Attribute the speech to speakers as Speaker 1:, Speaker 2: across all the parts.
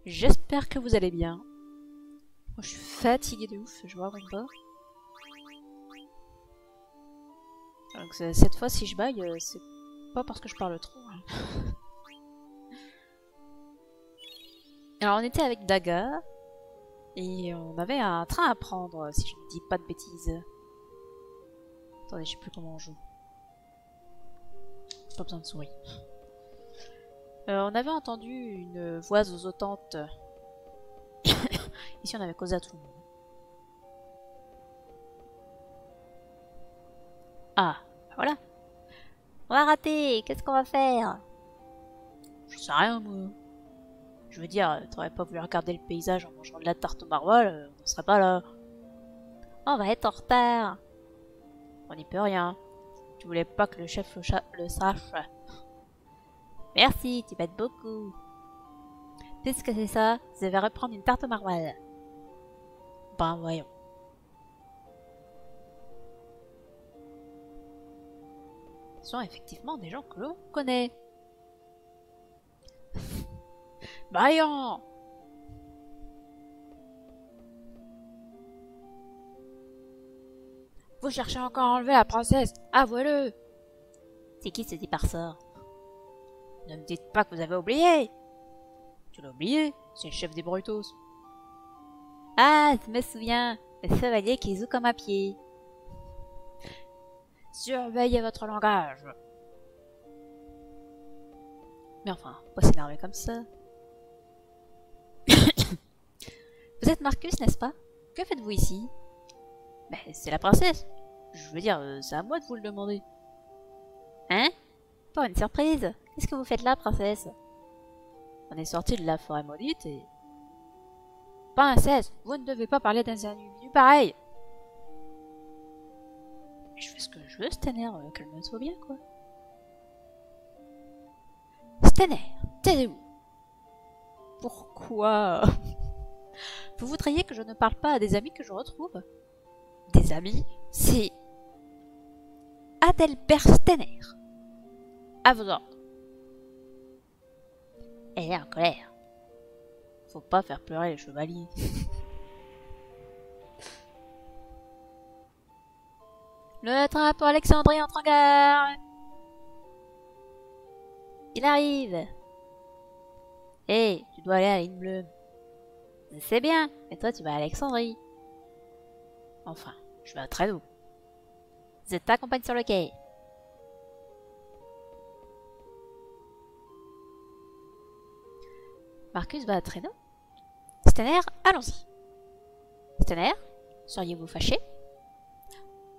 Speaker 1: J'espère que vous allez bien. Moi, je suis fatiguée de ouf, je vous raconte pas. Donc cette fois, si je baille, c'est pas parce que je parle trop. Hein. Alors on était avec Daga, et on avait un train à prendre, si je ne dis pas de bêtises. Attendez, je sais plus comment on joue. Pas besoin de souris. On avait entendu une voix zozotante. Ici on avait causé à tout le monde. Ah, voilà. On a raté, qu'est-ce qu'on va faire? Je sais rien moi. Je veux dire, t'aurais pas voulu regarder le paysage en mangeant de la tarte au maroilles, on serait pas là. On va être en retard. On n'y peut rien. Tu voulais pas que le chef le sache. Merci, tu m'aides beaucoup. Puisque c'est ça, je vais reprendre une tarte au maroilles. Ben voyons. Ce sont effectivement des gens que l'on connaît. Voyons. Vous cherchez encore à enlever la princesse. Avouez-le. C'est qui ce déparseur? Ne me dites pas que vous avez oublié. Tu l'as oublié, c'est le chef des Brutos. Ah, je me souviens. Le chevalier qui joue comme à pied. Surveillez votre langage. Mais enfin, pas s'énerver comme ça. Vous êtes Marcus, n'est-ce pas? Que faites-vous ici? Ben, c'est la princesse. Je veux dire, c'est à moi de vous le demander. Hein? Pas une surprise. Qu'est-ce que vous faites là, princesse? On est sorti de la forêt maudite et... Princesse, vous ne devez pas parler d'un individu pareil. Je fais ce que je veux, Stenner, calme-toi bien, quoi. Stenner, taisez-vous. Pourquoi? Vous voudriez que je ne parle pas à des amis que je retrouve? Des amis? C'est... Adelbert Stenner. À vos ordres. Elle est en colère. Faut pas faire pleurer les chevaliers. Le train pour Alexandrie entre en gare. Il arrive. Hé, tu dois aller à la ligne bleue. C'est bien, mais toi tu vas à Alexandrie. Enfin, je vais à Traîneau. Je t'accompagne sur le quai. Marcus va à Traîneau. Stenner, allons-y. Stenner, seriez-vous fâché?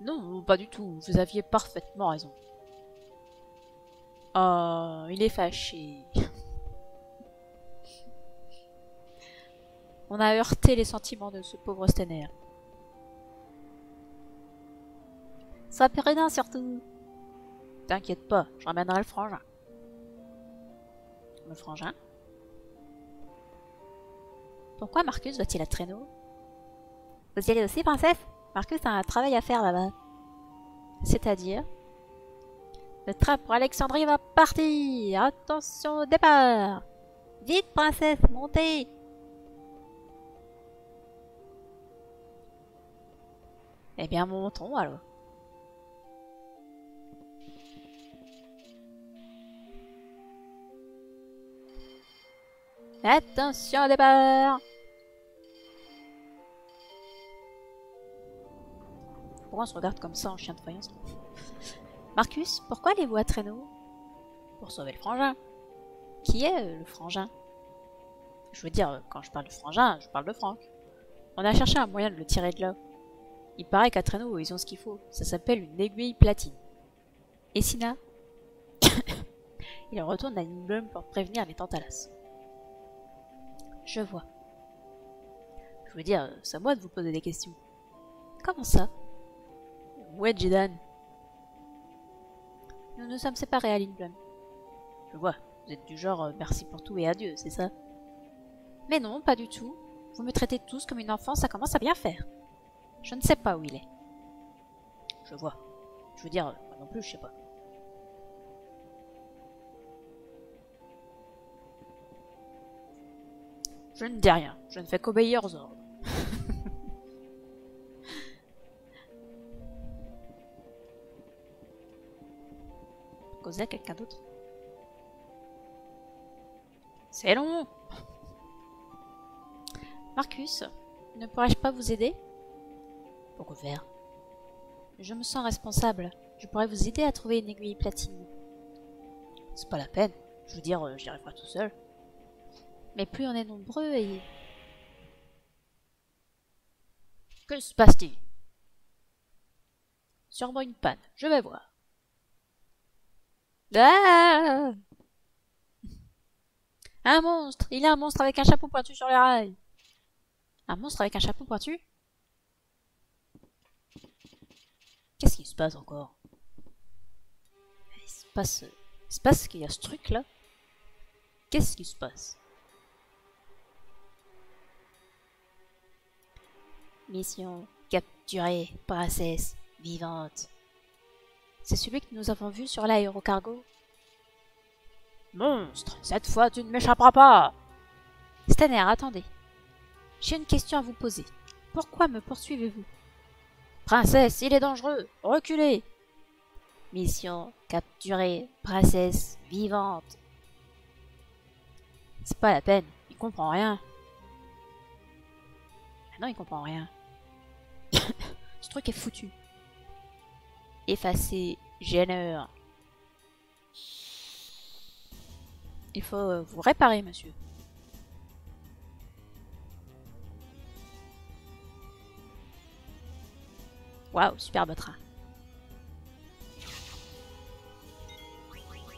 Speaker 1: Non, pas du tout, vous aviez parfaitement raison. Oh, il est fâché. On a heurté les sentiments de ce pauvre Stenner. Sois prudent surtout. T'inquiète pas, je ramènerai le frangin. Le frangin? Pourquoi Marcus va-t-il à Traîneau? Vous y allez aussi, princesse? Marcus a un travail à faire là-bas. C'est-à-dire? Le train pour Alexandrie va partir! Attention au départ! Vite, princesse, montez! Eh bien, montons alors. Attention au départ! Pourquoi on se regarde comme ça en chien de faïence? Marcus, pourquoi allez-vous à Traîneau? Pour sauver le frangin. Qui est le frangin? Je veux dire, quand je parle de frangin, je parle de Franck. On a cherché un moyen de le tirer de là. Il paraît qu'à Traîneau, ils ont ce qu'il faut. Ça s'appelle une aiguille platine. Et Sina? Il retourne à Nimblum pour prévenir les Tantalas. Je vois. Je veux dire, c'est à moi de vous poser des questions. Comment ça? Où est Jedan? Nous nous sommes séparés à Lindblum. Je vois, vous êtes du genre merci pour tout et adieu, c'est ça? Mais non, pas du tout. Vous me traitez tous comme une enfant, ça commence à bien faire. Je ne sais pas où il est. Je vois. Je veux dire, moi non plus, je sais pas. Je ne dis rien, je ne fais qu'obéir aux ordres. Causer à quelqu'un d'autre. C'est long. Marcus, ne pourrais-je pas vous aider? Pourquoi faire? Je me sens responsable. Je pourrais vous aider à trouver une aiguille platine. C'est pas la peine. Je veux dire, j'y arriverai tout seul. Mais plus on est nombreux et... Que se passe-t-il? Sûrement une panne. Je vais voir. Ah! Un monstre! Il y a un monstre avec un chapeau pointu sur les rails. Un monstre avec un chapeau pointu? Qu'est-ce qui se passe encore? Il se passe qu'il y a ce truc là. Qu'est-ce qui se passe? Mission capturer princesse vivante. C'est celui que nous avons vu sur l'aérocargo. Monstre, cette fois tu ne m'échapperas pas. Stanner, attendez. J'ai une question à vous poser. Pourquoi me poursuivez-vous? Princesse, il est dangereux. Reculez. Mission capturer princesse vivante. C'est pas la peine, il comprend rien. Ah non, il comprend rien. Ce truc est foutu. Effacer gêneur. Il faut vous réparer, monsieur. Waouh, superbe train.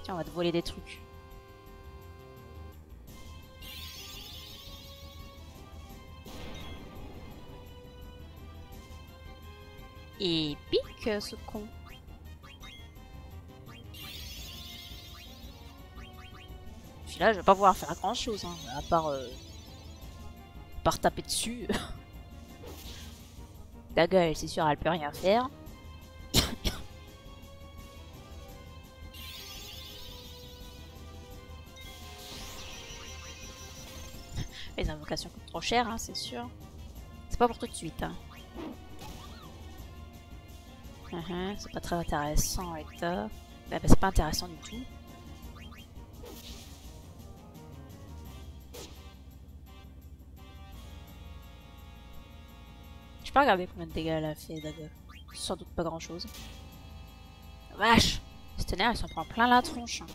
Speaker 1: Tiens, on va te voler des trucs. Et pique ce con. Puis là, je vais pas pouvoir faire grand chose, hein, à part taper dessus. Daga, elle, c'est sûr, elle peut rien faire. Les invocations coûtent trop cher, hein, c'est sûr. C'est pas pour tout de suite. Hein. C'est pas très intéressant avec ça. Bah, c'est pas intéressant du tout. Je peux pas regarder combien de dégâts elle a fait, Daga. Sans doute pas grand chose. Vache! Cette nerf, elle s'en prend plein la tronche. Hein.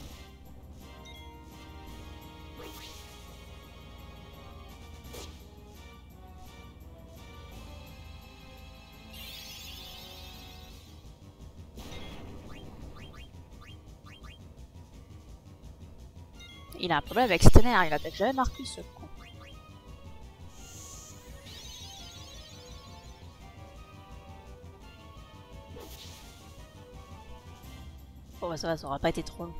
Speaker 1: Il a un problème avec Stenner, il attaque jamais Marcus, ce con. Bon bah ça aura pas été trop long.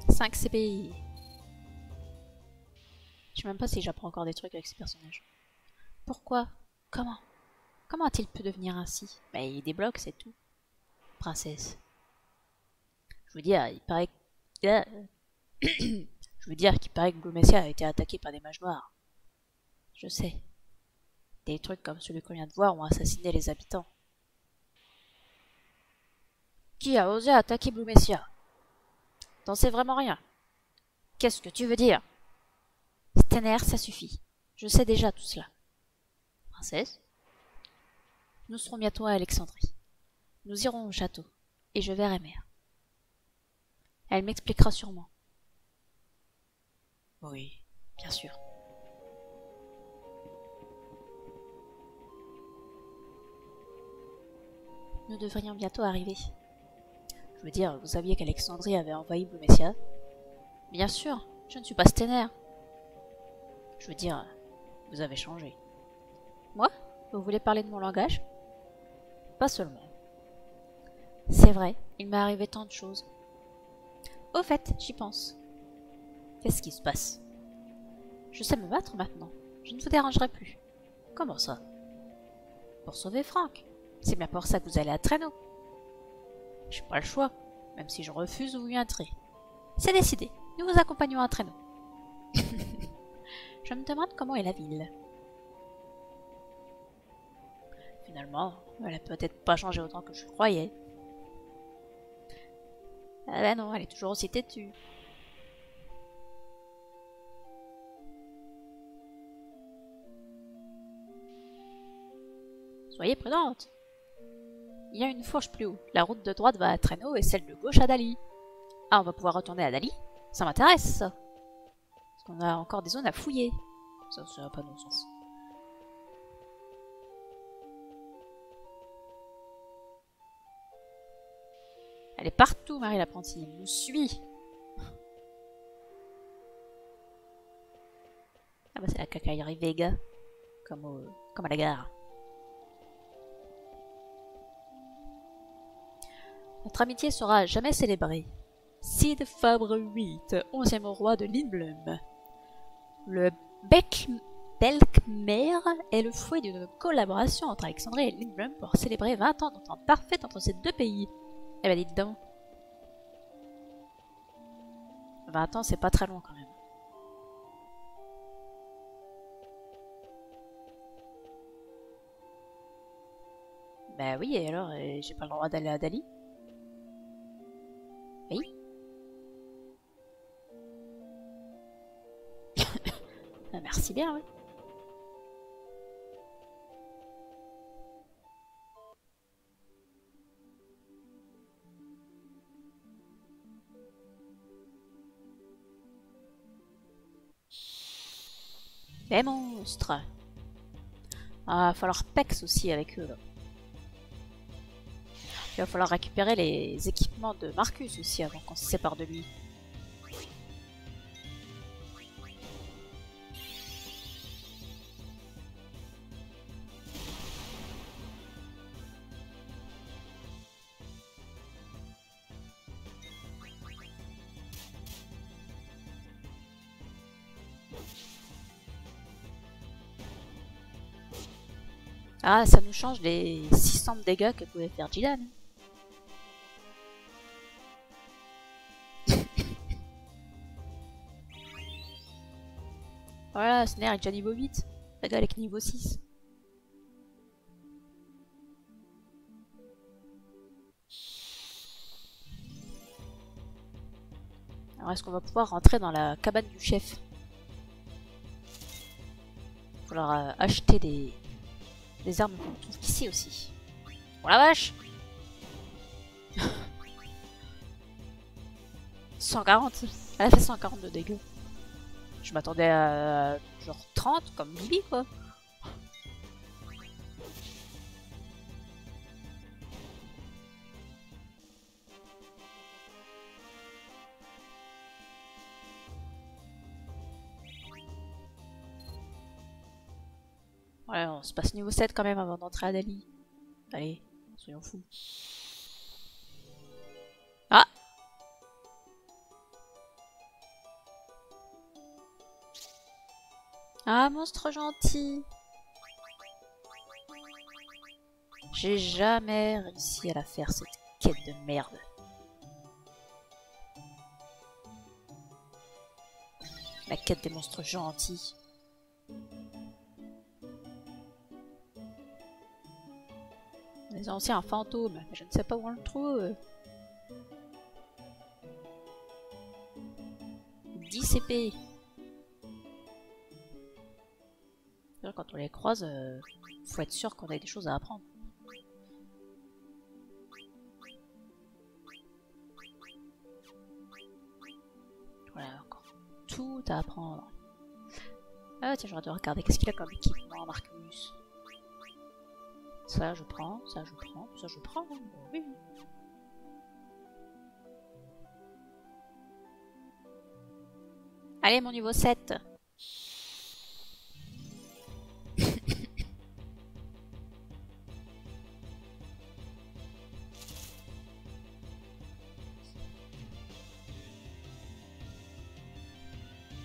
Speaker 1: 5 CPI. Je sais même pas si j'apprends encore des trucs avec ces personnages. Pourquoi? Comment? Comment a-t-il pu devenir ainsi? Bah il débloque, c'est tout. Princesse. Je veux dire, il paraît que... Je veux dire qu'il paraît que Blumecia a été attaqué par des mages noirs. Je sais. Des trucs comme celui qu'on vient de voir ont assassiné les habitants. Qui a osé attaquer Blumecia? T'en sais vraiment rien. Qu'est-ce que tu veux dire? Stenner, ça suffit. Je sais déjà tout cela. Princesse? Nous serons bientôt à Alexandrie. Nous irons au château, et je verrai mère. Elle m'expliquera sûrement. Oui, bien sûr. Nous devrions bientôt arriver. Je veux dire, vous saviez qu'Alexandrie avait envahi Blumecia? Bien sûr, je ne suis pas Stenner. Je veux dire, vous avez changé. Moi? Vous voulez parler de mon langage? Pas seulement. C'est vrai, il m'est arrivé tant de choses. Au fait, j'y pense. Qu'est-ce qui se passe? Je sais me battre maintenant. Je ne vous dérangerai plus. Comment ça? Pour sauver Franck. C'est bien pour ça que vous allez à traîneau. J'ai pas le choix. Même si je refuse, vous viendrez. C'est décidé. Nous vous accompagnons à traîneau. Je me demande comment est la ville. Finalement, elle a peut-être pas changé autant que je croyais. Ah bah non, elle est toujours aussi têtue. Soyez prudente. Il y a une fourche plus haut. La route de droite va à Traîneau et celle de gauche à Dali. Ah, on va pouvoir retourner à Dali? Ça m'intéresse, ça. Parce qu'on a encore des zones à fouiller. Ça n'a pas de sens. Elle est partout, Marie l'apprentie. Elle nous suit. Ah bah c'est la Cacaillerie Vega. Comme à la gare. Notre amitié sera jamais célébrée. Cid Fabre VIII, 11e roi de Lindblum. Le Belkmer est le fruit d'une collaboration entre Alexandrie et Lindblum pour célébrer 20 ans d'entente parfaite entre ces deux pays. Eh ben dites donc. 20 ans, c'est pas très long quand même. Bah oui, et alors, j'ai pas le droit d'aller à Dali? Oui. Merci bien, oui. Les monstres. Ah, va falloir pex aussi avec eux, là. Il va falloir récupérer les équipements de Marcus aussi avant qu'on se sépare de lui. Ah, ça nous change les 600 de dégâts que pouvait faire Jilan. Voilà, Snare est déjà niveau 8. Dagal est niveau 6. Alors est-ce qu'on va pouvoir rentrer dans la cabane du chef? Il va falloir acheter des armes qu'on trouve ici aussi. Oh la vache! 140. Elle a fait 140 de dégâts. Je m'attendais à genre 30 comme Bibi quoi. Ouais, on se passe niveau 7 quand même avant d'entrer à Dali. Allez, soyons fous. Ah! Ah, monstre gentil! J'ai jamais réussi à la faire, cette quête de merde. La quête des monstres gentils. Les anciens fantômes, mais je ne sais pas où on le trouve. 10 CP. Quand on les croise, faut être sûr qu'on a des choses à apprendre. Voilà, encore tout à apprendre. Ah tiens, j'aurais dû regarder qu'est-ce qu'il a comme équipement, Marcus. Ça je prends, ça je prends, ça je prends, oui. Allez, mon niveau 7.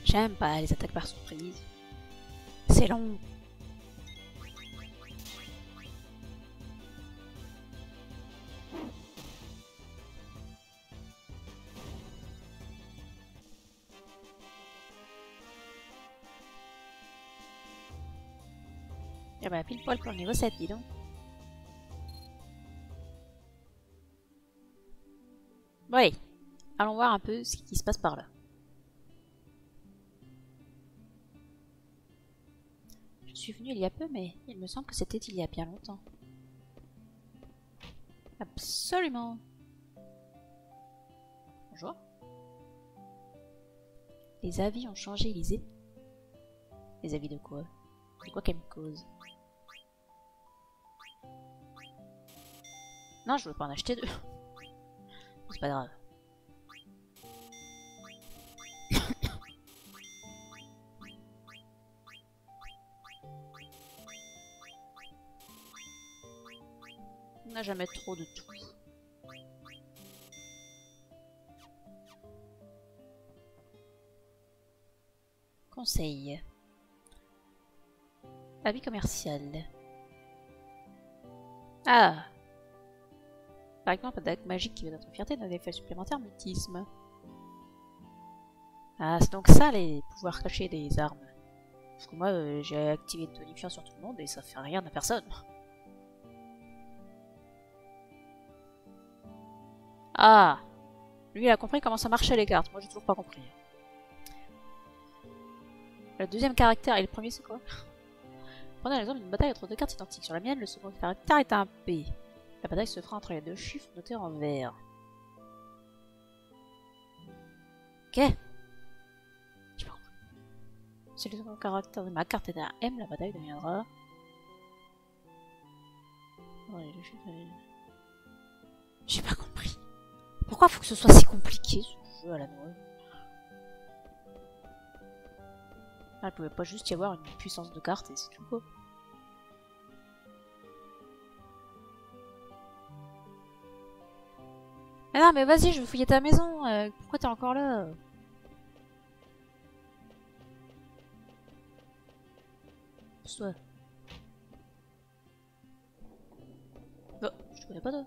Speaker 1: J'aime pas les attaques par surprise. C'est long. Et bah pile poil pour le niveau 7, dis donc. Oui, allons voir un peu ce qui se passe par là. Je suis venue il y a peu, mais il me semble que c'était il y a bien longtemps. Absolument. Bonjour. Les avis ont changé, Lisée. Les avis de quoi? De quoi qu'elle me cause? Non, je veux pas en acheter deux. C'est pas grave. On n'a jamais trop de tout. Conseil. Avis commercial. Ah! Par exemple, un dague magique qui veut notre fierté d'un effet supplémentaire mutisme. Ah, c'est donc ça les pouvoirs cachés des armes. Parce que moi, j'ai activé tonifiant sur tout le monde et ça fait rien à personne. Ah! Lui, il a compris comment ça marchait les cartes. Moi, j'ai toujours pas compris. Le deuxième caractère et le premier, c'est quoi? Prenez l'exemple d'une bataille entre deux cartes identiques. Sur la mienne, le second caractère est un P. La bataille se fera entre les deux chiffres notés en vert. Ok. J'ai pas compris. Si le second caractère de ma carte est un M, la bataille deviendra... J'ai pas compris. Pourquoi faut que ce soit si compliqué ce jeu à la noix? Ah, il pouvait pas juste y avoir une puissance de carte et c'est tout quoi. Mais non mais vas-y, je veux fouiller ta maison, pourquoi t'es encore là? Pousse-toi. Oh, je te connais pas toi.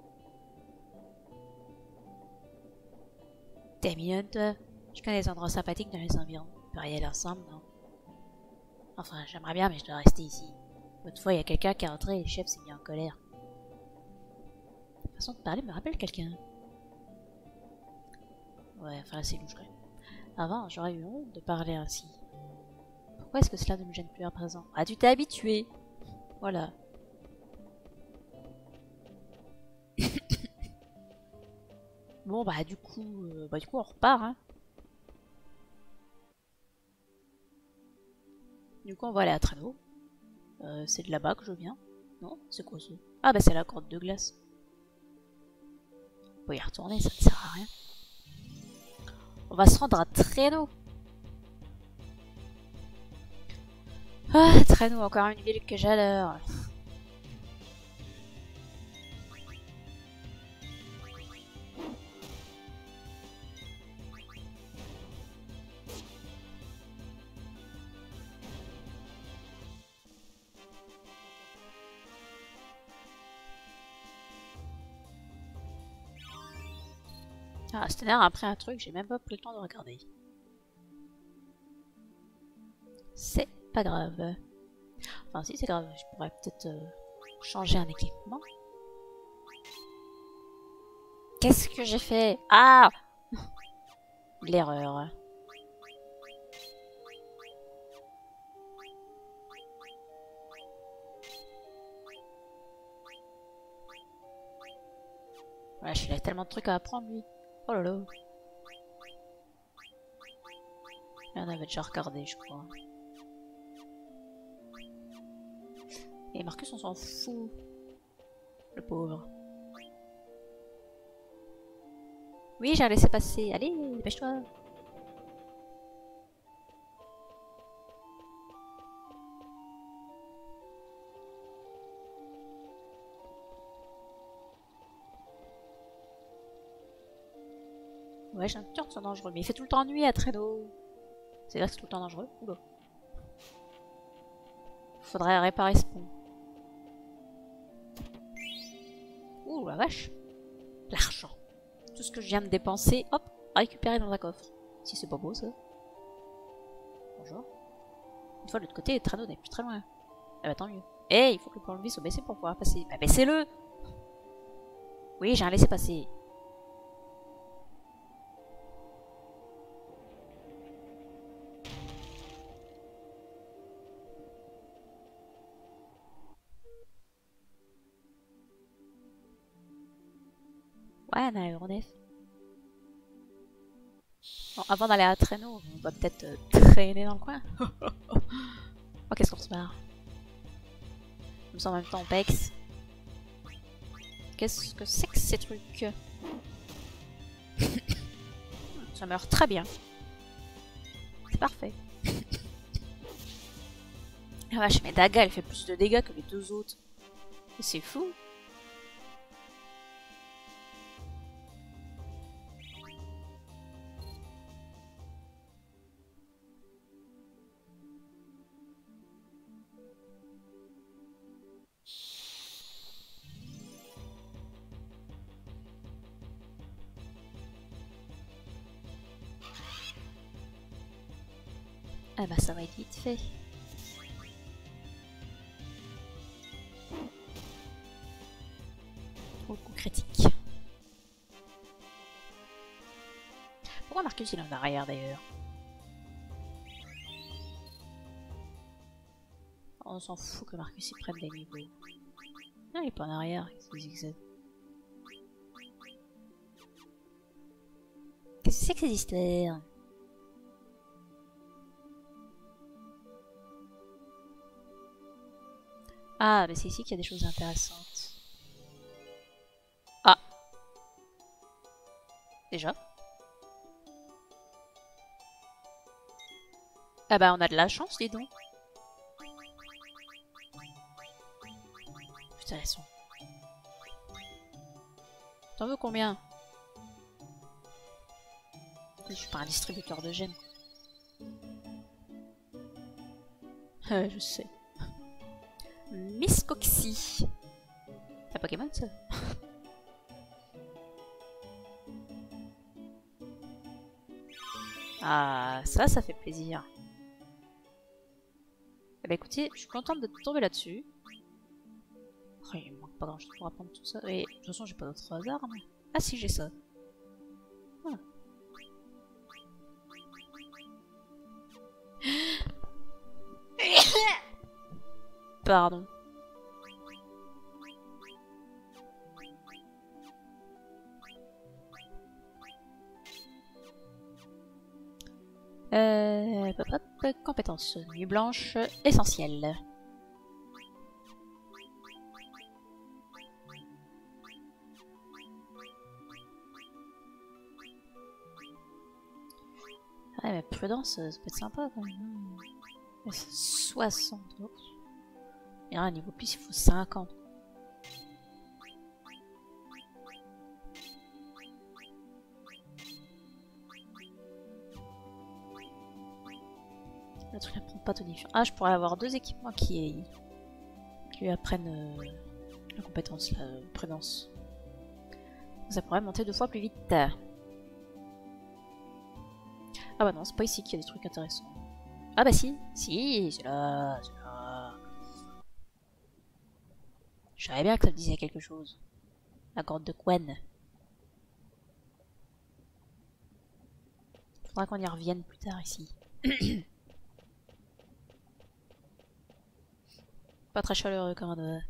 Speaker 1: T'es mignonne toi. Je connais des endroits sympathiques dans les environs. On peut y aller ensemble, non? Enfin, j'aimerais bien, mais je dois rester ici. L'autre fois, il y a quelqu'un qui est rentré et le chef s'est mis en colère. La façon de parler me rappelle quelqu'un. Ouais, enfin, c'est louche quand même. Avant, j'aurais eu honte de parler ainsi. Pourquoi est-ce que cela ne me gêne plus à présent? Ah, tu t'es habitué. Voilà. Bon, bah, du coup, on repart, hein. Du coup, on va aller à Traîneau. C'est de là-bas que je viens. Non? C'est quoi ça? Ah, bah, c'est la grotte de glace. On peut y retourner, ça ne sert à rien. On va se rendre à Traîneau. Ah, Traîneau, encore une ville que j'adore. Ah, c'était l'air après un truc, j'ai même pas pris le temps de regarder. C'est pas grave. Enfin, si, c'est grave, je pourrais peut-être changer un équipement. Qu'est-ce que j'ai fait? Ah! L'erreur. Voilà, il a tellement de trucs à apprendre, lui. Oh là là. Il en avait déjà regardé, je crois. Et Marcus, on s'en fout. Le pauvre. Oui, j'ai laissé passer. Allez, dépêche-toi. Ouais, j'ai un turc, c'est dangereux. Mais il fait tout le temps nuit à Traîneau. C'est là que c'est tout le temps dangereux. Oula. Faudrait réparer ce pont. Ouh, la vache. L'argent. Tout ce que je viens de dépenser, hop, récupéré dans un coffre. Si c'est pas beau, ça. Bonjour. Une fois de l'autre côté, Traîneau n'est plus très loin. Ah bah tant mieux. Eh, il faut que le pont-levis soit baissé pour pouvoir passer. Bah baissez-le! Oui, j'ai un laissez-passer. Ouais, un aéronef. Bon, avant d'aller à traîneau, on va peut-être traîner dans le coin. Oh, qu'est-ce qu'on se barre? Comme ça, en même temps, on pex. Qu'est-ce que c'est que ces trucs? Ça meurt très bien. C'est parfait. Ah vache, mais Daga, elle fait plus de dégâts que les deux autres. C'est fou. Ah bah ça va être vite fait. Au coup critique. Pourquoi Marcus il est en arrière d'ailleurs? On s'en fout que Marcus il prenne des niveaux. Non, il est pas en arrière. Qu'est-ce que c'est que ces histoires? Ah, mais c'est ici qu'il y a des choses intéressantes. Ah! Déjà? Ah bah on a de la chance, dis donc. Putain, elles sont... T'en veux combien? Je suis pas un distributeur de gemmes. Je sais. Miss Coxy. Un Pokémon ça? Ah, ça fait plaisir. Eh bah écoutez, je suis contente de tomber là-dessus. Oh, il me manque pas grand chose pour apprendre tout ça. Et de toute façon, j'ai pas d'autre hasard. Mais... Ah si, j'ai ça. Ah. Pardon. Compétence. Nuit blanche, essentielle. Ouais, mais prudence, ça peut être sympa quand même. 60. Et un niveau plus, il faut 50. Le truc n'apprend pas tonifiant. Ah, je pourrais avoir deux équipements qui lui apprennent la compétence, la prudence. Ça pourrait monter 2 fois plus vite. Ah bah non, c'est pas ici qu'il y a des trucs intéressants. Ah bah si, si, c'est là, c'est là. Je savais bien que ça me disait quelque chose. La grotte de Quen. Faudra qu'on y revienne plus tard ici. Pas très chaleureux comme un...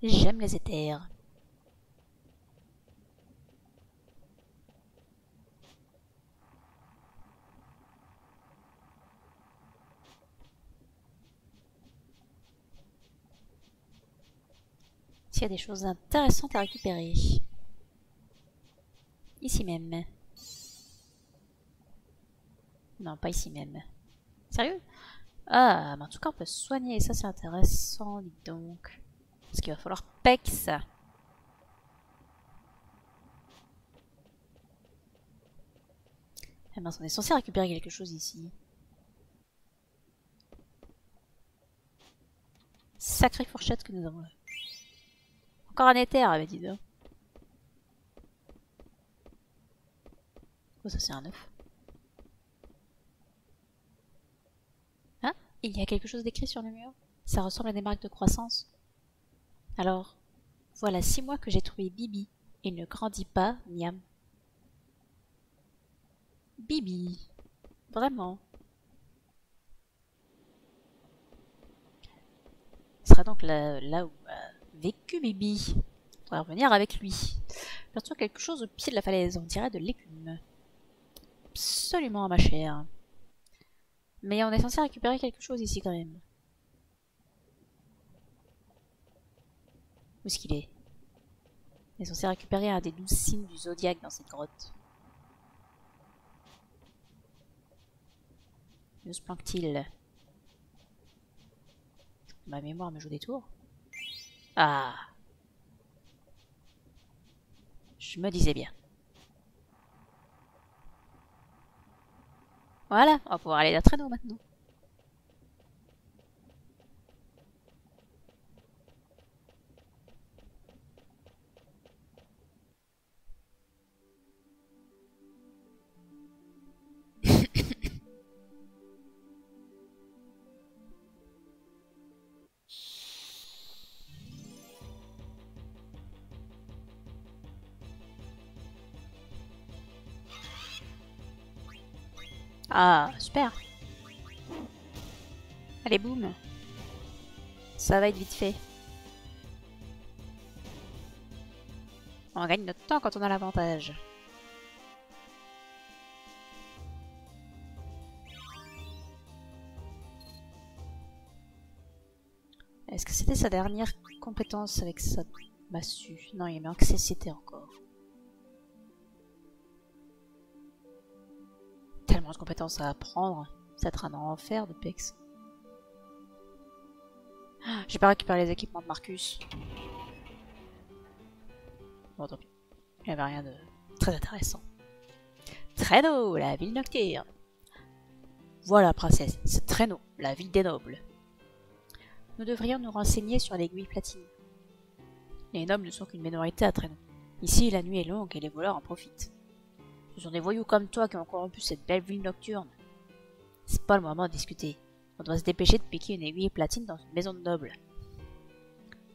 Speaker 1: J'aime les éthers. S'il y a des choses intéressantes à récupérer. Ici même. Non, pas ici même. Sérieux? Ah, mais en tout cas on peut se soigner, ça c'est intéressant, dites donc. Parce qu'il va falloir pec ça. Ah mince, on est censé récupérer quelque chose ici. Sacrée fourchette que nous avons là. Encore un éther, avait dit donc. Oh, ça c'est un œuf. Hein? Il y a quelque chose d'écrit sur le mur? Ça ressemble à des marques de croissance. Alors, voilà 6 mois que j'ai trouvé Bibi. Il ne grandit pas, miam. Bibi. Vraiment. Ce sera donc là où a vécu Bibi. On pourrait revenir avec lui. J'entends quelque chose au pied de la falaise. On dirait de l'écume. Absolument, ma chère. Mais on est censé récupérer quelque chose ici quand même. Où est-ce qu'il est? On est censé récupérer un des 12 signes du zodiaque dans cette grotte. Où se planque-t-il? Ma mémoire me joue des tours. Ah! Je me disais bien. Voilà, on va pouvoir aller à traîneau maintenant. Ah, super. Allez, boum. Ça va être vite fait. On gagne notre temps quand on a l'avantage. Est-ce que c'était sa dernière compétence avec sa massue? Non, il y a manque cécité encore. Tellement de compétences à apprendre. Ça va être un enfer de pex. J'ai pas récupéré les équipements de Marcus. Bon, tant pis. Il n'y avait rien de très intéressant. Traîneau, la ville nocturne. Voilà, princesse, c'est Traîneau, la ville des nobles. Nous devrions nous renseigner sur l'aiguille platine. Les nobles ne sont qu'une minorité à Traîneau. Ici, la nuit est longue et les voleurs en profitent. Ce sont des voyous comme toi qui ont corrompu cette belle ville nocturne. C'est pas le moment de discuter. On doit se dépêcher de piquer une aiguille platine dans une maison de noble.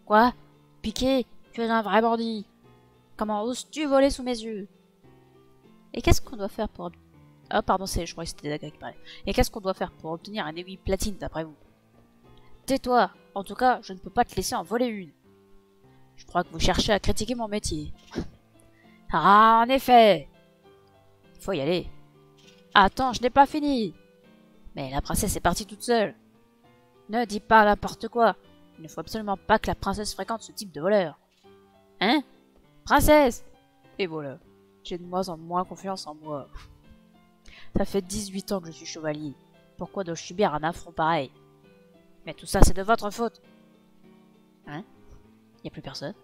Speaker 1: Quoi? Piquer? Tu es un vrai bandit! Comment oses-tu voler sous mes yeux? Et qu'est-ce qu'on doit faire pour... Ah pardon, je croyais que c'était Daga qui parlait. Et qu'est-ce qu'on doit faire pour obtenir une aiguille platine d'après vous? Tais-toi! En tout cas, je ne peux pas te laisser en voler une. Je crois que vous cherchez à critiquer mon métier. Ah, en effet! Il faut y aller. Attends, je n'ai pas fini! Mais la princesse est partie toute seule. Ne dis pas n'importe quoi. Il ne faut absolument pas que la princesse fréquente ce type de voleur. Hein? Princesse! Et voilà. J'ai de moins en moins confiance en moi. Ça fait 18 ans que je suis chevalier. Pourquoi dois-je subir un affront pareil? Mais tout ça, c'est de votre faute. Hein? Y a plus personne?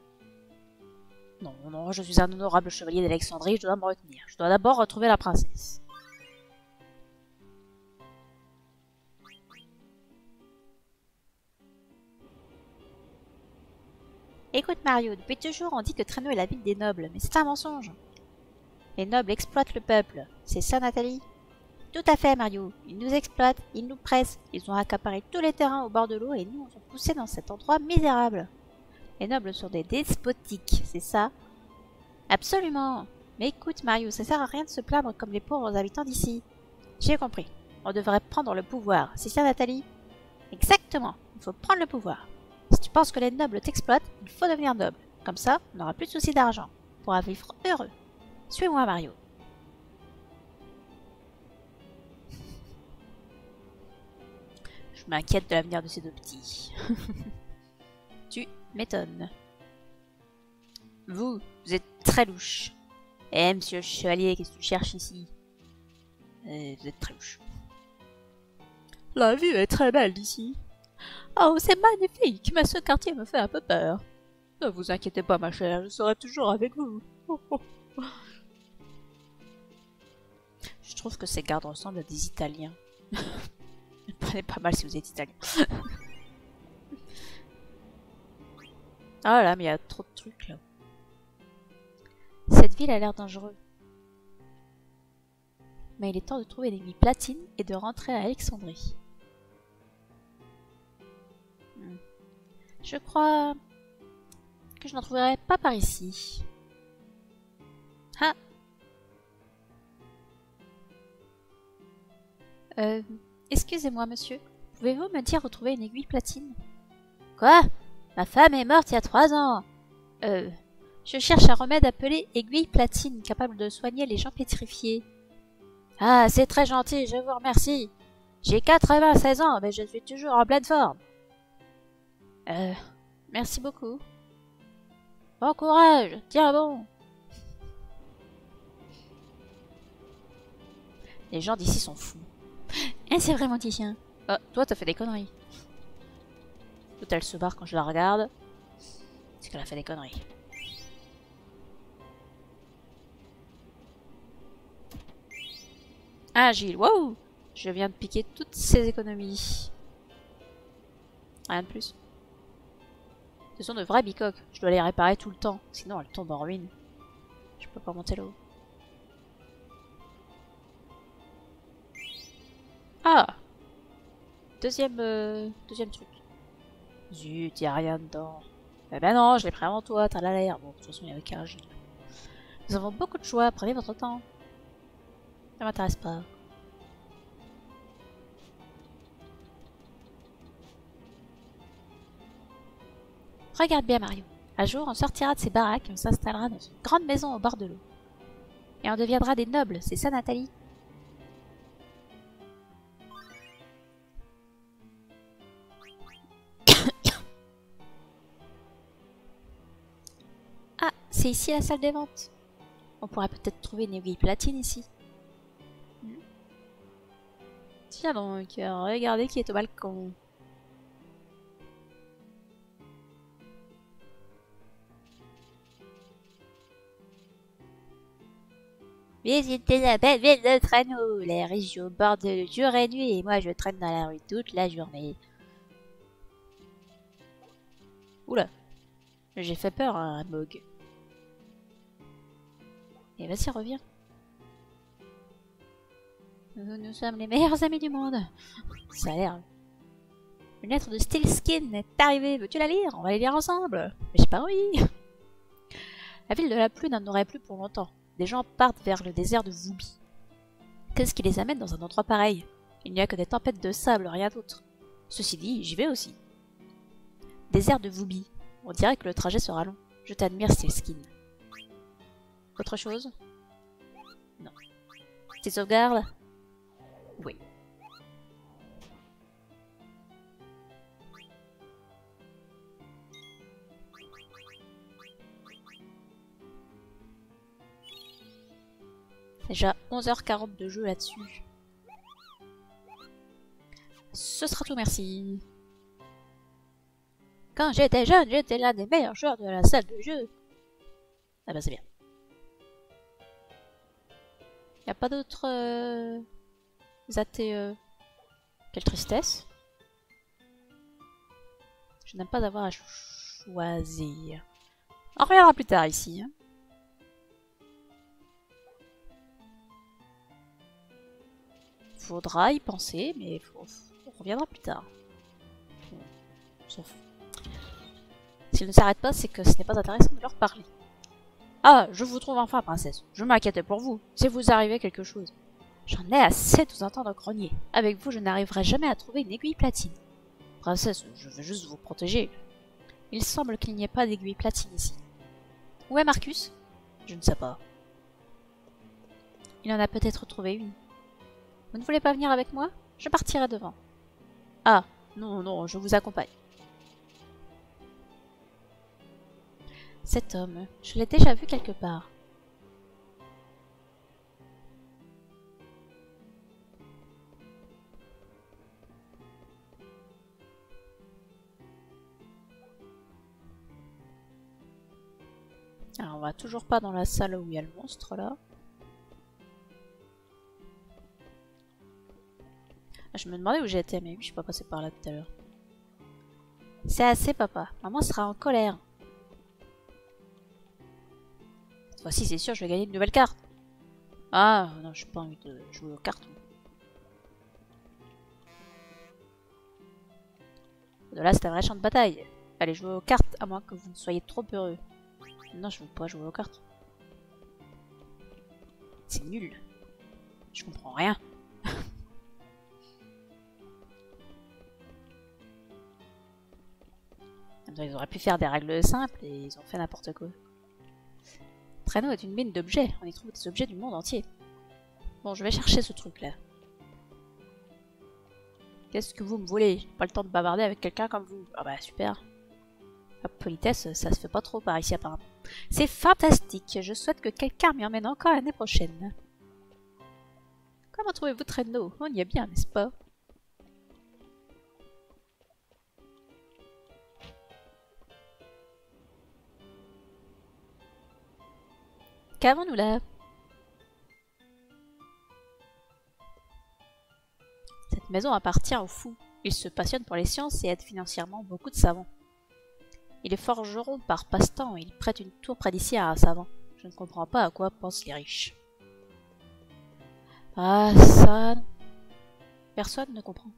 Speaker 1: Non, non, je suis un honorable chevalier d'Alexandrie, je dois me retenir. Je dois d'abord retrouver la princesse. Écoute Mario, depuis toujours on dit que Traîneau est la ville des nobles, mais c'est un mensonge. Les nobles exploitent le peuple, c'est ça Nathalie? Tout à fait Mario, ils nous exploitent, ils nous pressent, ils ont accaparé tous les terrains au bord de l'eau et nous on sont poussés dans cet endroit misérable. Les nobles sont des despotiques, c'est ça? Absolument. Mais écoute Mario, ça sert à rien de se plaindre comme les pauvres habitants d'ici. J'ai compris, on devrait prendre le pouvoir, c'est ça Nathalie? Exactement, il faut prendre le pouvoir. Si tu penses que les nobles t'exploitent, il faut devenir noble. Comme ça, on n'aura plus de soucis d'argent. On pourra vivre heureux. Suis-moi, Mario. Je m'inquiète de l'avenir de ces deux petits. Tu m'étonnes. Vous êtes très louche. Eh, monsieur le chevalier, qu'est-ce que tu cherches ici? Vous êtes très louche. La vue est très belle d'ici. Oh, c'est magnifique, mais ce quartier me fait un peu peur. Ne vous inquiétez pas, ma chère, je serai toujours avec vous. Je trouve que ces gardes ressemblent à des Italiens. Prenez pas mal si vous êtes Italien. Ah là, mais il y a trop de trucs là. Cette ville a l'air dangereuse. Mais il est temps de trouver une aiguille platine et de rentrer à Alexandrie. Je crois que je n'en trouverai pas par ici. Ah! Excusez-moi, monsieur. Pouvez-vous me dire où trouver une aiguille platine? Quoi? Ma femme est morte il y a 3 ans. Je cherche un remède appelé aiguille platine, capable de soigner les gens pétrifiés. Ah, c'est très gentil, je vous remercie. J'ai 96 ans, mais je suis toujours en pleine forme. Merci beaucoup. Bon courage, tiens bon. Les gens d'ici sont fous. Eh, c'est vrai, mon petit chien. Oh, toi, t'as fait des conneries. Tout elle se barre quand je la regarde. C'est qu'elle a fait des conneries. Ah, Gilles, waouh! Je viens de piquer toutes ses économies. Rien de plus. Ce sont de vraies bicoques. Je dois les réparer tout le temps, sinon elles tombent en ruine. Je peux pas monter là-haut. Ah! Deuxième truc. Zut, y a rien dedans. Eh ben non, je l'ai pris avant toi, t'as l'air. Bon, de toute façon, il y avait qu'un Gilles. Nous avons beaucoup de choix, prenez votre temps. Ça m'intéresse pas. Regarde bien, Mario. Un jour, on sortira de ces baraques et on s'installera dans une grande maison au bord de l'eau. Et on deviendra des nobles, c'est ça, Nathalie? Ah, c'est ici la salle des ventes. On pourrait peut-être trouver une aiguille platine ici. Tiens donc, regardez qui est au balcon. Visitez la belle ville de Traîneau. Les riches au bord de jour et nuit et moi je traîne dans la rue toute la journée. Oula, j'ai fait peur à un Mog. Et vas-y, reviens. Nous sommes les meilleurs amis du monde. Ça a l'air. Une lettre de Steelskin est arrivée. Veux-tu la lire? On va les lire ensemble. Mais j'ai pas envie. La ville de la pluie n'en aurait plus pour longtemps. Des gens partent vers le désert de Vubi. Qu'est-ce qui les amène dans un endroit pareil? Il n'y a que des tempêtes de sable, rien d'autre. Ceci dit, j'y vais aussi. Désert de Vubi. On dirait que le trajet sera long. Je t'admire, Steelskin. Autre chose? Non. Tes sauvegardes? Oui. Déjà 11h40 de jeu là-dessus. Ce sera tout, merci. Quand j'étais jeune, j'étais l'un des meilleurs joueurs de la salle de jeu. Ah bah c'est bien. Y a pas d'autres athées. Quelle tristesse. Je n'aime pas avoir à choisir. On reviendra plus tard ici. Hein. Faudra y penser, mais on reviendra plus tard. On s'en fout. S'ils ne s'arrêtent pas, c'est que ce n'est pas intéressant de leur parler. Ah, je vous trouve enfin, princesse. Je m'inquiétais pour vous. Si vous arrivait quelque chose. J'en ai assez de vous entendre grogner. Avec vous, je n'arriverai jamais à trouver une aiguille platine. Princesse, je veux juste vous protéger. Il semble qu'il n'y ait pas d'aiguille platine ici. Où est Marcus? Je ne sais pas. Il en a peut-être trouvé une. Vous ne voulez pas venir avec moi? Je partirai devant. Ah, non, non, je vous accompagne. Cet homme, je l'ai déjà vu quelque part. Alors, on va toujours pas dans la salle où il y a le monstre, là. Ah, je me demandais où j'étais, mais oui, je suis pas passée par là tout à l'heure. C'est assez, papa. Maman sera en colère. Cette fois-ci, c'est sûr, je vais gagner une nouvelle carte. Ah, non, j'ai pas envie de jouer aux cartes. De là, c'est un vrai champ de bataille. Allez jouer aux cartes, à moins que vous ne soyez trop heureux. Non, je veux pas jouer aux cartes. C'est nul. Je comprends rien. Ils auraient pu faire des règles simples et ils ont fait n'importe quoi. Traîneau est une mine d'objets. On y trouve des objets du monde entier. Bon, je vais chercher ce truc-là. Qu'est-ce que vous me voulez? J'ai pas le temps de bavarder avec quelqu'un comme vous. Ah bah super. La politesse, ça se fait pas trop par ici apparemment. C'est fantastique. Je souhaite que quelqu'un m'y emmène encore l'année prochaine. Comment trouvez-vous Traîneau? On y est bien, n'est-ce pas? Qu'avons-nous là? Cette maison appartient aux fous. Ils se passionnent pour les sciences et aident financièrement beaucoup de savants. Il est forgeron par passe-temps et il prête une tour près d'ici à un savant. Je ne comprends pas à quoi pensent les riches. Ah, ça... Personne ne comprend.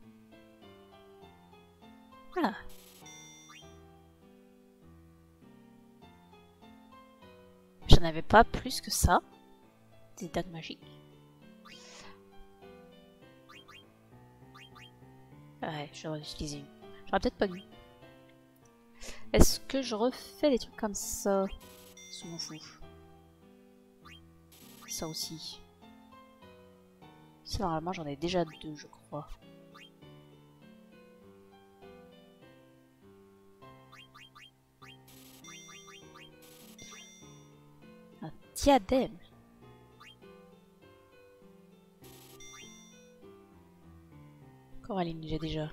Speaker 1: Ah. J'en avais pas plus que ça. Des dagues magiques. Ouais, j'aurais utilisé une. J'aurais peut-être pas dû. Est-ce que je refais des trucs comme ça? Je m'en fous. Ça aussi. Ça, normalement, j'en ai déjà deux, je crois. Un diadème. Coraline, j'ai déjà.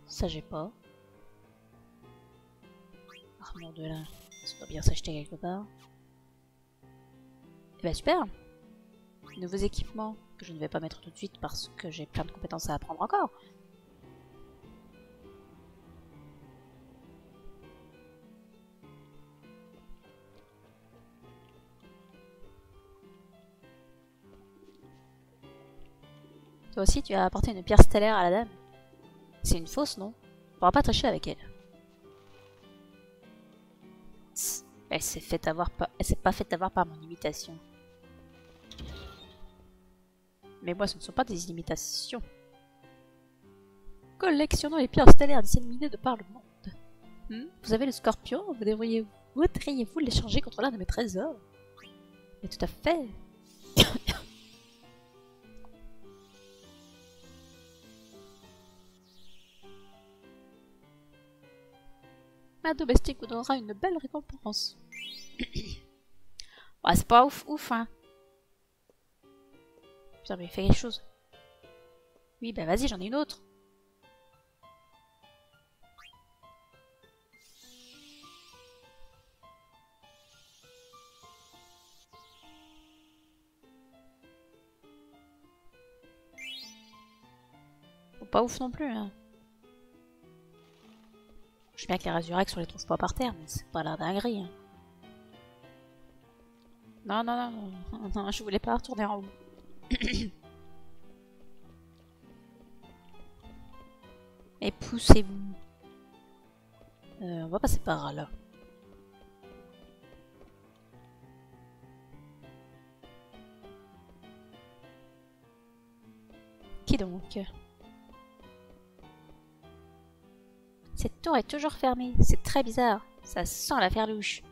Speaker 1: Ça, j'ai pas. Armure de lin. Ça doit bien s'acheter quelque part. Eh ben super! Nouveaux équipements que je ne vais pas mettre tout de suite parce que j'ai plein de compétences à apprendre encore. Toi aussi, tu as apporté une pierre stellaire à la dame. C'est une fausse, non? On pourra pas tricher avec elle. Tss, elle s'est pas fait avoir par mon imitation. Mais moi, ce ne sont pas des imitations. Collectionnons les pierres stellaires disséminées de par le monde. Vous avez le scorpion? Voudriez-vous l'échanger contre l'un de mes trésors? Mais tout à fait. Ma domestique vous donnera une belle récompense. Ouais, c'est pas ouf, hein. Putain, mais il fait quelque chose. Oui, bah vas-y, j'en ai une autre. Pas ouf non plus, hein. Je sais bien que les Résurrex, on les trouve pas par terre, mais c'est pas la dinguerie. Hein. Non, non, non, non, je voulais pas retourner en haut. Et poussez-vous. On va passer par là. Qui donc? Cette tour est toujours fermée. C'est très bizarre. Ça sent l'affaire louche.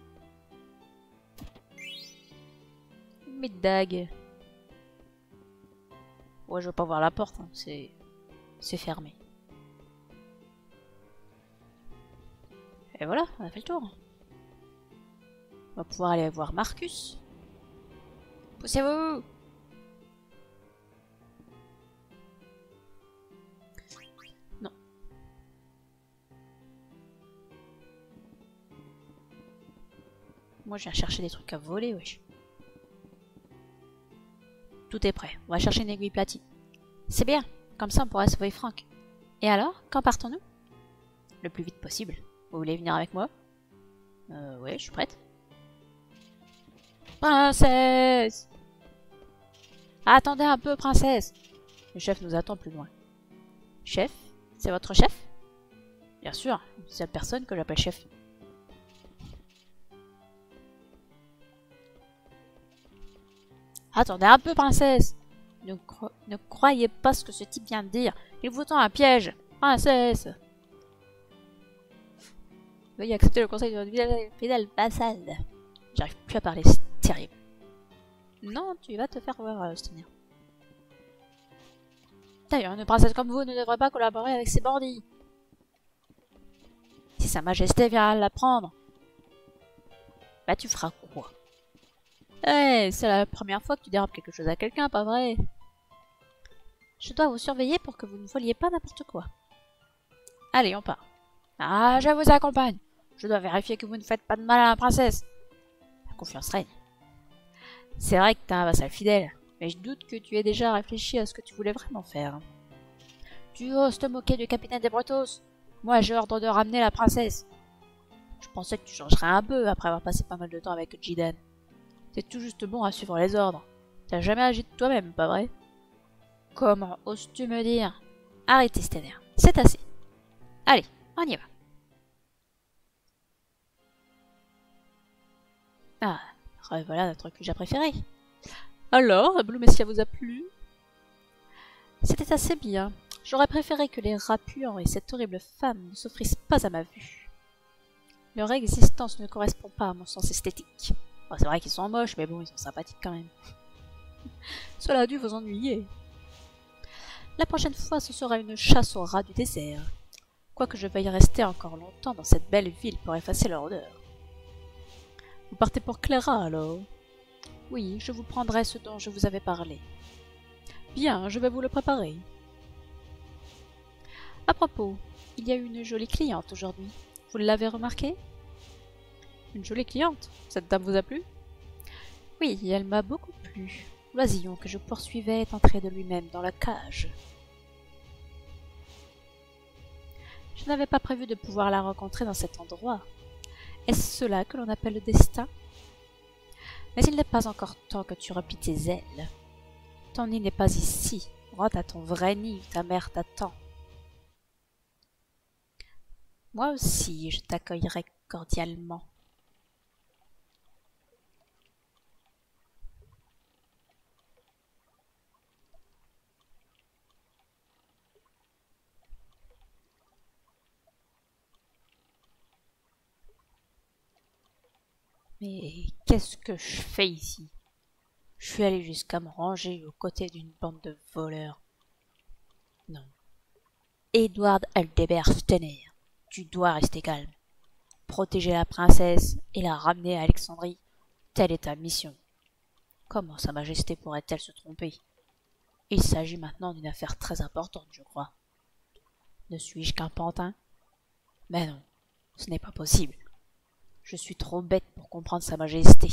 Speaker 1: Mes dagues. Ouais, je veux pas voir la porte. Hein. C'est fermé. Et voilà, on a fait le tour. On va pouvoir aller voir Marcus. Poussez-vous! Non. Moi, je viens chercher des trucs à voler, wesh. Tout est prêt. On va chercher une aiguille platine. C'est bien. Comme ça, on pourra sauver Franck. Et alors, quand partons-nous? Le plus vite possible. Vous voulez venir avec moi? Ouais, je suis prête. Princesse! Attendez un peu, princesse. Le chef nous attend plus loin. Chef? C'est votre chef? Bien sûr, une seule personne que j'appelle chef. Attendez un peu, princesse. Ne croyez pas ce que ce type vient de dire. Il vous tend un piège. Princesse. Veuillez accepter le conseil de votre fidèle vassal. J'arrive plus à parler, c'est terrible. Non, tu vas te faire voir, Sténia. D'ailleurs, une princesse comme vous ne devrait pas collaborer avec ces bandits. Si sa majesté vient la prendre, bah tu feras quoi? Eh, c'est la première fois que tu dérapes quelque chose à quelqu'un, pas vrai? Je dois vous surveiller pour que vous ne voliez pas n'importe quoi. Allez, on part. Ah, je vous accompagne. Je dois vérifier que vous ne faites pas de mal à la princesse. La confiance règne. C'est vrai que t'es un vassal fidèle, mais je doute que tu aies déjà réfléchi à ce que tu voulais vraiment faire. Tu oses te moquer du capitaine des Bretos? Moi, j'ai ordre de ramener la princesse. Je pensais que tu changerais un peu après avoir passé pas mal de temps avec Jidan. T'es tout juste bon à suivre les ordres. T'as jamais agi de toi-même, pas vrai? Comment oses-tu me dire? Arrêtez, Stenner. C'est assez. Allez, on y va. Ah, voilà notre cuja préféré. Alors, Blue Messia vous a plu? C'était assez bien. J'aurais préféré que les rats puants et cette horrible femme ne s'offrissent pas à ma vue. Leur existence ne correspond pas à mon sens esthétique. Bon, c'est vrai qu'ils sont moches, mais bon, ils sont sympathiques quand même. Cela a dû vous ennuyer. La prochaine fois, ce sera une chasse aux rats du désert. Quoique je veuille rester encore longtemps dans cette belle ville pour effacer leur odeur. Vous partez pour Clara, alors? Oui, je vous prendrai ce dont je vous avais parlé. Bien, je vais vous le préparer. À propos, il y a une jolie cliente aujourd'hui. Vous l'avez remarqué? Une jolie cliente? Cette dame vous a plu? Oui, elle m'a beaucoup plu. L'oisillon que je poursuivais est entré de lui-même dans la cage. Je n'avais pas prévu de pouvoir la rencontrer dans cet endroit. Est-ce cela que l'on appelle le destin? Mais il n'est pas encore temps que tu replies tes ailes. Ton nid n'est pas ici. Rentre à ton vrai nid où ta mère t'attend. Moi aussi, je t'accueillerai cordialement. Mais qu'est-ce que je fais ici? Je suis allé jusqu'à me ranger aux côtés d'une bande de voleurs. Non. Edward Aldebert Stenner, tu dois rester calme. Protéger la princesse et la ramener à Alexandrie, telle est ta mission. Comment Sa Majesté pourrait-elle se tromper? Il s'agit maintenant d'une affaire très importante, je crois. Ne suis-je qu'un pantin? Mais non, ce n'est pas possible. Je suis trop bête pour comprendre Sa Majesté.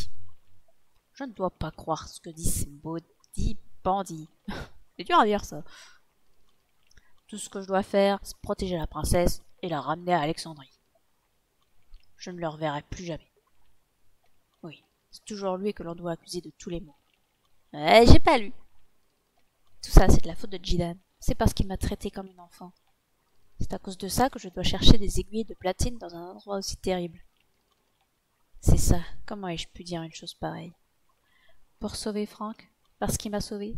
Speaker 1: Je ne dois pas croire ce que disent ces maudits bandits. C'est dur à dire ça. Tout ce que je dois faire, c'est protéger la princesse et la ramener à Alexandrie. Je ne le reverrai plus jamais. Oui, c'est toujours lui que l'on doit accuser de tous les maux. J'ai pas lu. Tout ça, c'est de la faute de Jidan. C'est parce qu'il m'a traité comme une enfant. C'est à cause de ça que je dois chercher des aiguilles de platine dans un endroit aussi terrible. C'est ça, comment ai-je pu dire une chose pareille? Pour sauver Frank? Parce qu'il m'a sauvé?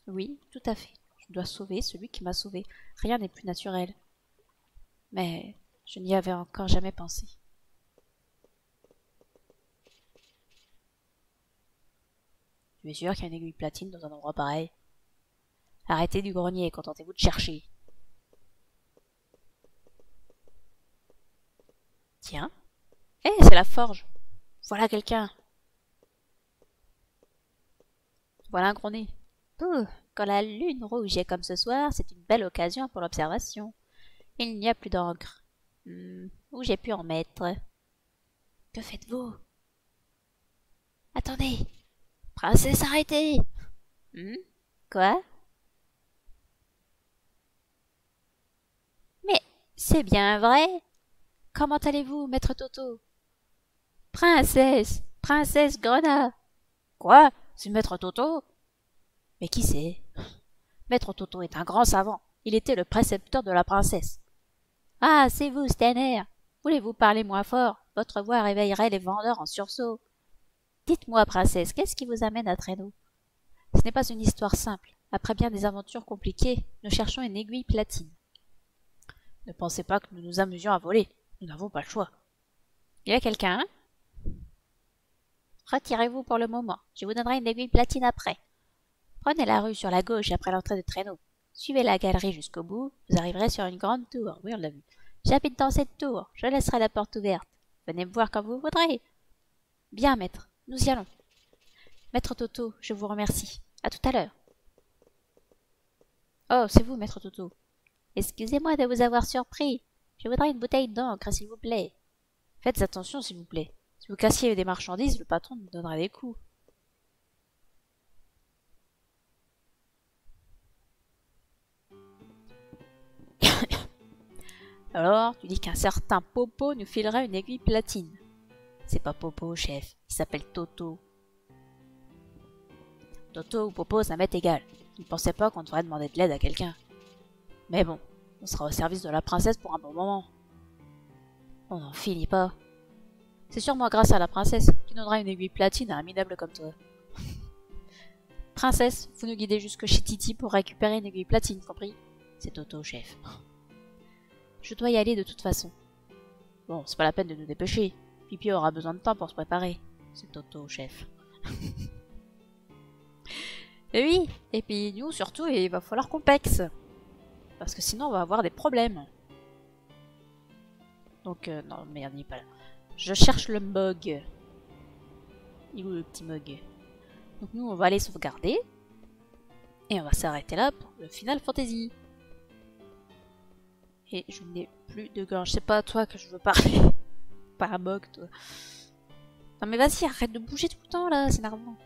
Speaker 1: Oui, tout à fait. Je dois sauver celui qui m'a sauvé. Rien n'est plus naturel. Mais je n'y avais encore jamais pensé. Tu es sûr qu'il y a une aiguille platine dans un endroit pareil? Arrêtez du grenier et contentez-vous de chercher. Tiens. Eh, c'est la forge. Voilà quelqu'un. Voilà un gros nez. Ouh, quand la lune rouge est comme ce soir, c'est une belle occasion pour l'observation. Il n'y a plus d'encre. Où j'ai pu en mettre? Que faites-vous? Attendez. Princesse, arrêtez. Quoi? Mais c'est bien vrai. Comment allez-vous, maître Toto? Princesse! Princesse Grenat! Quoi? C'est maître Toto? Mais qui c'est? Maître Toto est un grand savant. Il était le précepteur de la princesse. Ah, c'est vous, Steiner. Voulez-vous parler moins fort? Votre voix réveillerait les vendeurs en sursaut. Dites-moi, princesse, qu'est-ce qui vous amène à Traîneau? Ce n'est pas une histoire simple. Après bien des aventures compliquées, nous cherchons une aiguille platine. Ne pensez pas que nous nous amusions à voler. Nous n'avons pas le choix. Il y a quelqu'un, hein? Retirez-vous pour le moment. Je vous donnerai une aiguille platine après. Prenez la rue sur la gauche après l'entrée de Traîneau. Suivez la galerie jusqu'au bout. Vous arriverez sur une grande tour. Oui, on l'a vu. J'habite dans cette tour. Je laisserai la porte ouverte. Venez me voir quand vous voudrez. Bien, maître. Nous y allons. Maître Toto, je vous remercie. À tout à l'heure. Oh, c'est vous, maître Toto. Excusez-moi de vous avoir surpris. Je voudrais une bouteille d'encre, s'il vous plaît. Faites attention, s'il vous plaît. Si vous cassiez des marchandises, le patron nous donnerait des coups. Alors, tu dis qu'un certain Popo nous filerait une aiguille platine. C'est pas Popo, chef. Il s'appelle Toto. Toto ou Popo, ça m'est égal. Je ne pensais pas qu'on devrait demander de l'aide à quelqu'un. Mais bon, on sera au service de la princesse pour un bon moment. On n'en finit pas. C'est sûrement grâce à la princesse qui donnera une aiguille platine à un minable comme toi. Princesse, vous nous guidez jusque chez Titi pour récupérer une aiguille platine, compris? C'est Toto, chef. Je dois y aller de toute façon. Bon, c'est pas la peine de nous dépêcher. Pipi aura besoin de temps pour se préparer. C'est Toto, chef. Et oui, et puis nous surtout, il va falloir qu'on pexe. Parce que sinon on va avoir des problèmes. Donc, non, merde, il n'est pas là. Je cherche le mug. Il est où le petit mug? Donc nous, on va aller sauvegarder. Et on va s'arrêter là pour le Final Fantasy. Et je n'ai plus de gorge. C'est pas à toi que je veux parler. Pas à Mog, toi. Non mais vas-y, arrête de bouger tout le temps là, c'est énervant.